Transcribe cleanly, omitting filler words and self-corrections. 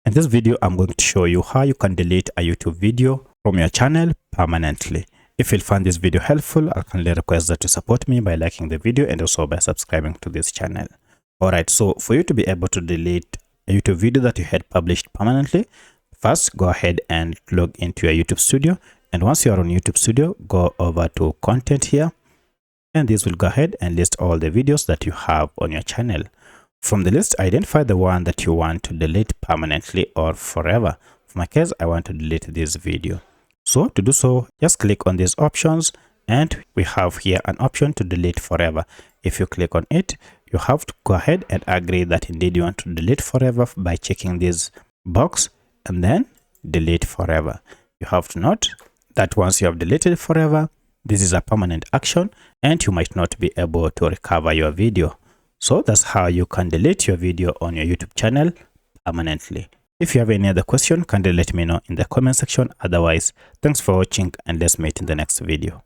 In this video, I'm going to show you how you can delete a YouTube video from your channel permanently. If you find this video helpful, I kindly request that you support me by liking the video and also by subscribing to this channel. Alright, so for you to be able to delete a YouTube video that you had published permanently, first go ahead and log into your YouTube Studio. And once you are on YouTube Studio, go over to content here. And this will go ahead and list all the videos that you have on your channel. From the list, identify the one that you want to delete permanently or forever. For my case, I want to delete this video. So to do so, just click on these options and we have here an option to delete forever. If you click on it, you have to go ahead and agree that indeed you want to delete forever by checking this box and then delete forever. You have to note that once you have deleted forever, this is a permanent action and you might not be able to recover your video. So that's how you can delete your video on your YouTube channel permanently. If you have any other question, kindly let me know in the comment section. Otherwise, thanks for watching and let's meet in the next video.